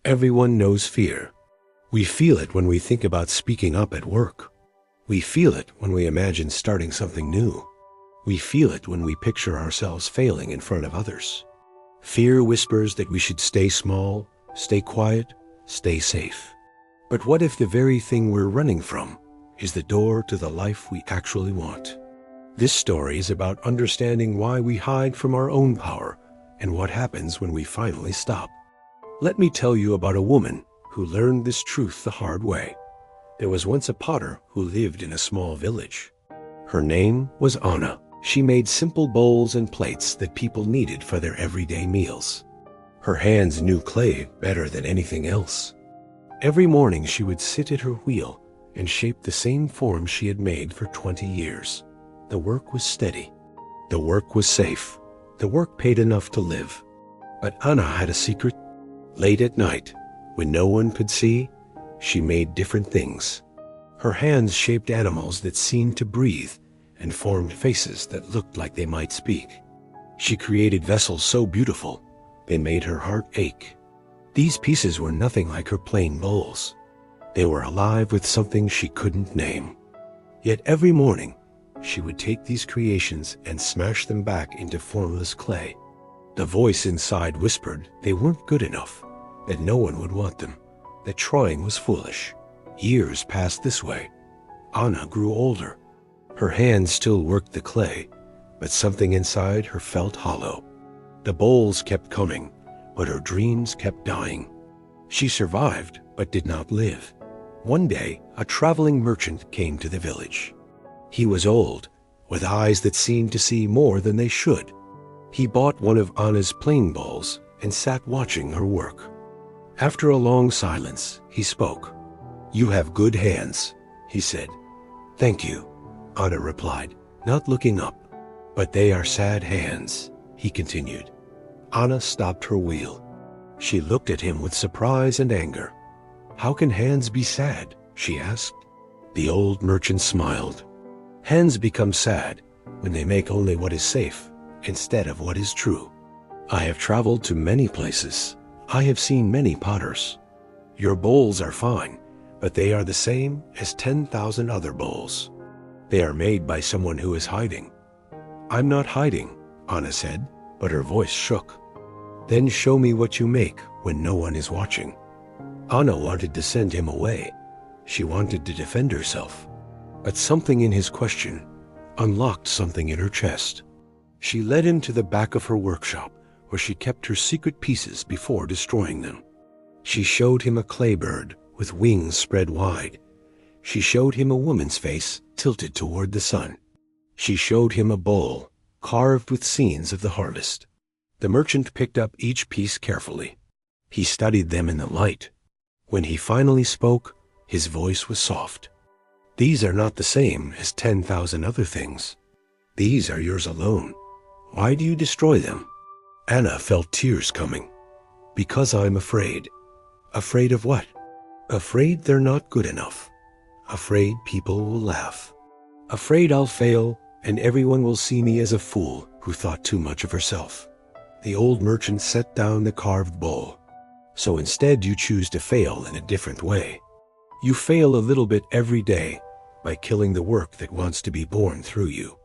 Everyone knows fear. We feel it when we think about speaking up at work. We feel it when we imagine starting something new. We feel it when we picture ourselves failing in front of others. Fear whispers that we should stay small, stay quiet, stay safe. But what if the very thing we're running from is the door to the life we actually want? This story is about understanding why we hide from our own power and what happens when we finally stop. Let me tell you about a woman who learned this truth the hard way. There was once a potter who lived in a small village. Her name was Anna. She made simple bowls and plates that people needed for their everyday meals. Her hands knew clay better than anything else. Every morning she would sit at her wheel and shape the same form she had made for 20 years. The work was steady. The work was safe. The work paid enough to live. But Anna had a secret. Late at night, when no one could see, she made different things. Her hands shaped animals that seemed to breathe and formed faces that looked like they might speak. She created vessels so beautiful, they made her heart ache. These pieces were nothing like her plain bowls. They were alive with something she couldn't name. Yet every morning, she would take these creations and smash them back into formless clay. The voice inside whispered they weren't good enough, that no one would want them, that trying was foolish. Years passed this way. Anna grew older. Her hands still worked the clay, but something inside her felt hollow. The bowls kept coming, but her dreams kept dying. She survived, but did not live. One day, a traveling merchant came to the village. He was old, with eyes that seemed to see more than they should. He bought one of Anna's plain bowls and sat watching her work. After a long silence, he spoke. "You have good hands," he said. "Thank you," Anna replied, not looking up. "But they are sad hands," he continued. Anna stopped her wheel. She looked at him with surprise and anger. "How can hands be sad?" she asked. The old merchant smiled. "Hands become sad when they make only what is safe instead of what is true. I have traveled to many places. I have seen many potters. Your bowls are fine, but they are the same as 10,000 other bowls. They are made by someone who is hiding." "I'm not hiding," Anna said, but her voice shook. "Then show me what you make when no one is watching." Anna wanted to send him away. She wanted to defend herself. But something in his question unlocked something in her chest. She led him to the back of her workshop, where she kept her secret pieces before destroying them. She showed him a clay bird with wings spread wide. She showed him a woman's face tilted toward the sun. She showed him a bowl carved with scenes of the harvest. The merchant picked up each piece carefully. He studied them in the light. When he finally spoke, his voice was soft. "These are not the same as 10,000 other things. These are yours alone. Why do you destroy them?" Anna felt tears coming. "Because I'm afraid." "Afraid of what?" "Afraid they're not good enough. Afraid people will laugh. Afraid I'll fail and everyone will see me as a fool who thought too much of herself." The old merchant set down the carved bowl. "So instead you choose to fail in a different way. You fail a little bit every day by killing the work that wants to be born through you.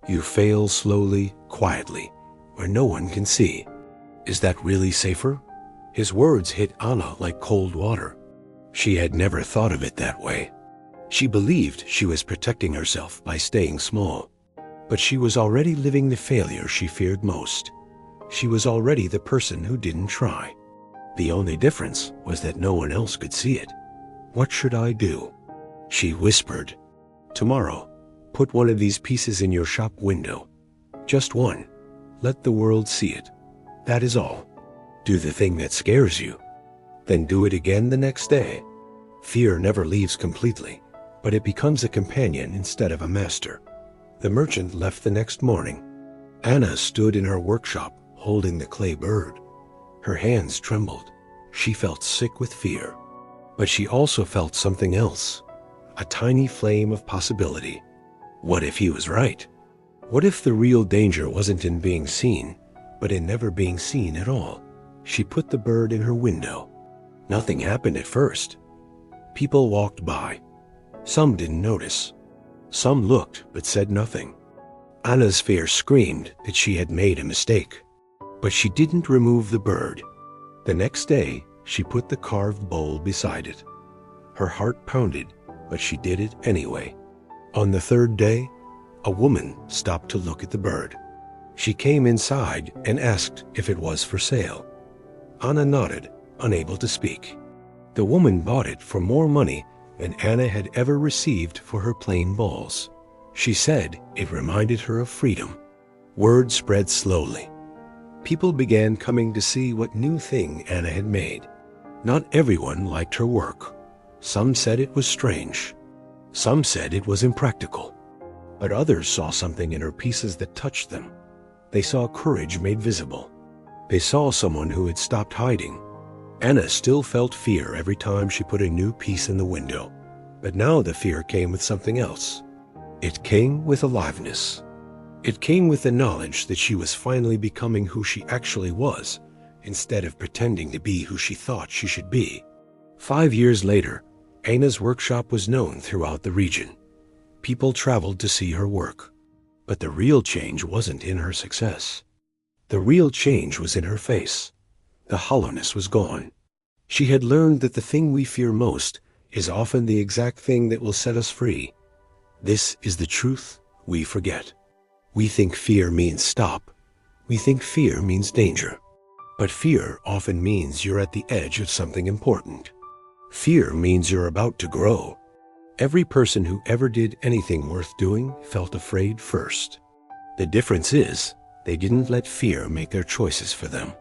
You fail slowly, quietly, where no one can see. Is that really safer?" His words hit Anna like cold water. She had never thought of it that way. She believed she was protecting herself by staying small. But she was already living the failure she feared most. She was already the person who didn't try. The only difference was that no one else could see it. "What should I do?" She whispered. "Tomorrow, put one of these pieces in your shop window. Just one. Let the world see it. That is all. Do the thing that scares you. Then do it again the next day. Fear never leaves completely, but it becomes a companion instead of a master." The merchant left the next morning. Anna stood in her workshop holding the clay bird. Her hands trembled. She felt sick with fear. But she also felt something else, a tiny flame of possibility. What if he was right? What if the real danger wasn't in being seen, but in never being seen at all? She put the bird in her window. Nothing happened at first. People walked by. Some didn't notice. Some looked but said nothing. Anna's fear screamed that she had made a mistake. But she didn't remove the bird. The next day, she put the carved bowl beside it. Her heart pounded, but she did it anyway. On the third day, a woman stopped to look at the bird. She came inside and asked if it was for sale. Anna nodded, unable to speak. The woman bought it for more money than Anna had ever received for her plain balls. She said it reminded her of freedom. Word spread slowly. People began coming to see what new thing Anna had made. Not everyone liked her work. Some said it was strange. Some said it was impractical. But others saw something in her pieces that touched them. They saw courage made visible. They saw someone who had stopped hiding. Anna still felt fear every time she put a new piece in the window. But now the fear came with something else. It came with aliveness. It came with the knowledge that she was finally becoming who she actually was, instead of pretending to be who she thought she should be. 5 years later, Anna's workshop was known throughout the region. People traveled to see her work. But the real change wasn't in her success. The real change was in her face. The hollowness was gone. She had learned that the thing we fear most is often the exact thing that will set us free. This is the truth we forget. We think fear means stop. We think fear means danger. But fear often means you're at the edge of something important. Fear means you're about to grow. Every person who ever did anything worth doing felt afraid first. The difference is, they didn't let fear make their choices for them.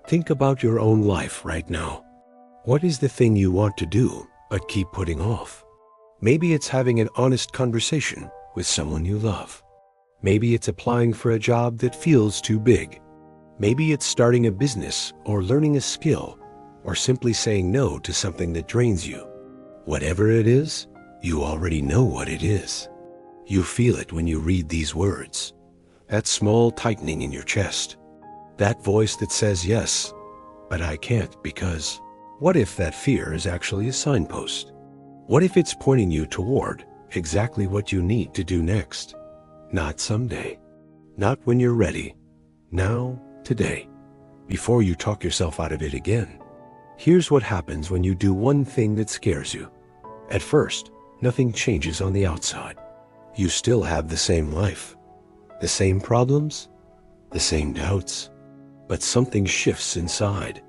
Think about your own life right now. What is the thing you want to do but keep putting off? Maybe it's having an honest conversation with someone you love. Maybe it's applying for a job that feels too big. Maybe it's starting a business or learning a skill, or simply saying no to something that drains you. Whatever it is, you already know what it is. You feel it when you read these words. That small tightening in your chest. That voice that says yes, but I can't because. What if that fear is actually a signpost? What if it's pointing you toward exactly what you need to do next? Not someday. Not when you're ready. Now, today. Before you talk yourself out of it again. Here's what happens when you do one thing that scares you. At first, nothing changes on the outside. You still have the same life, the same problems, the same doubts, but something shifts inside.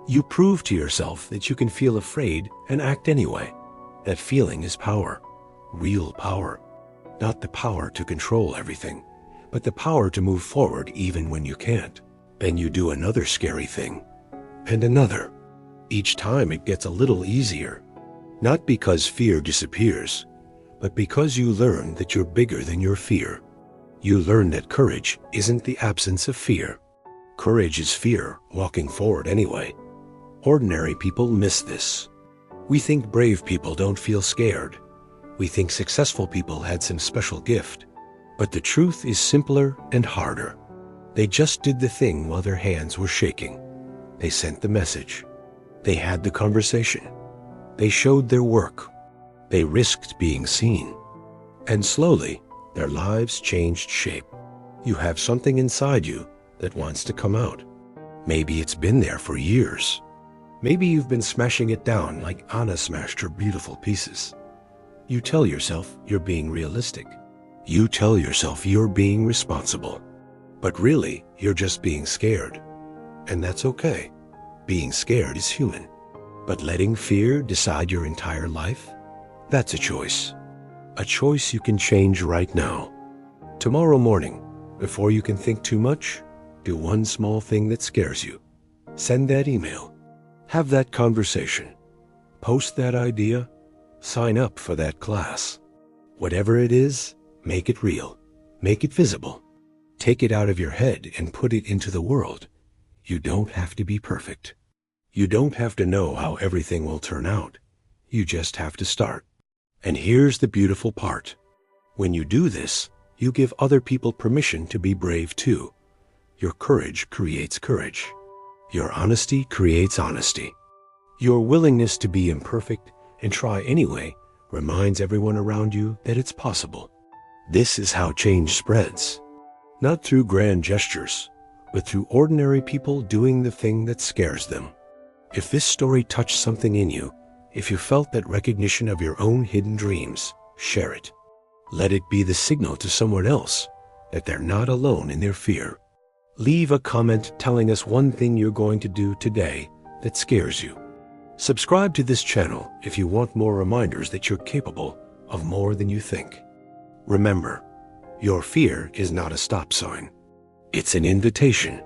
You prove to yourself that you can feel afraid and act anyway. That feeling is power, real power. Not the power to control everything, but the power to move forward even when you can't. Then you do another scary thing, and another. Each time it gets a little easier. Not because fear disappears, but because you learn that you're bigger than your fear. You learn that courage isn't the absence of fear. Courage is fear walking forward anyway. Ordinary people miss this. We think brave people don't feel scared. We think successful people had some special gift. But the truth is simpler and harder. They just did the thing while their hands were shaking. They sent the message. They had the conversation. They showed their work. They risked being seen. And slowly, their lives changed shape. You have something inside you that wants to come out. Maybe it's been there for years. Maybe you've been smashing it down like Anna smashed her beautiful pieces. You tell yourself you're being realistic. You tell yourself you're being responsible. But really, you're just being scared. And that's okay. Being scared is human. But letting fear decide your entire life? That's a choice. A choice you can change right now. Tomorrow morning, before you can think too much, do one small thing that scares you. Send that email. Have that conversation. Post that idea. Sign up for that class. Whatever it is, make it real. Make it visible. Take it out of your head and put it into the world. You don't have to be perfect. You don't have to know how everything will turn out. You just have to start. And here's the beautiful part. When you do this, you give other people permission to be brave too. Your courage creates courage. Your honesty creates honesty. Your willingness to be imperfect and try anyway reminds everyone around you that it's possible. This is how change spreads. Not through grand gestures, but through ordinary people doing the thing that scares them. If this story touched something in you, if you felt that recognition of your own hidden dreams, share it. Let it be the signal to someone else that they're not alone in their fear. Leave a comment telling us one thing you're going to do today that scares you. Subscribe to this channel if you want more reminders that you're capable of more than you think. Remember, your fear is not a stop sign. It's an invitation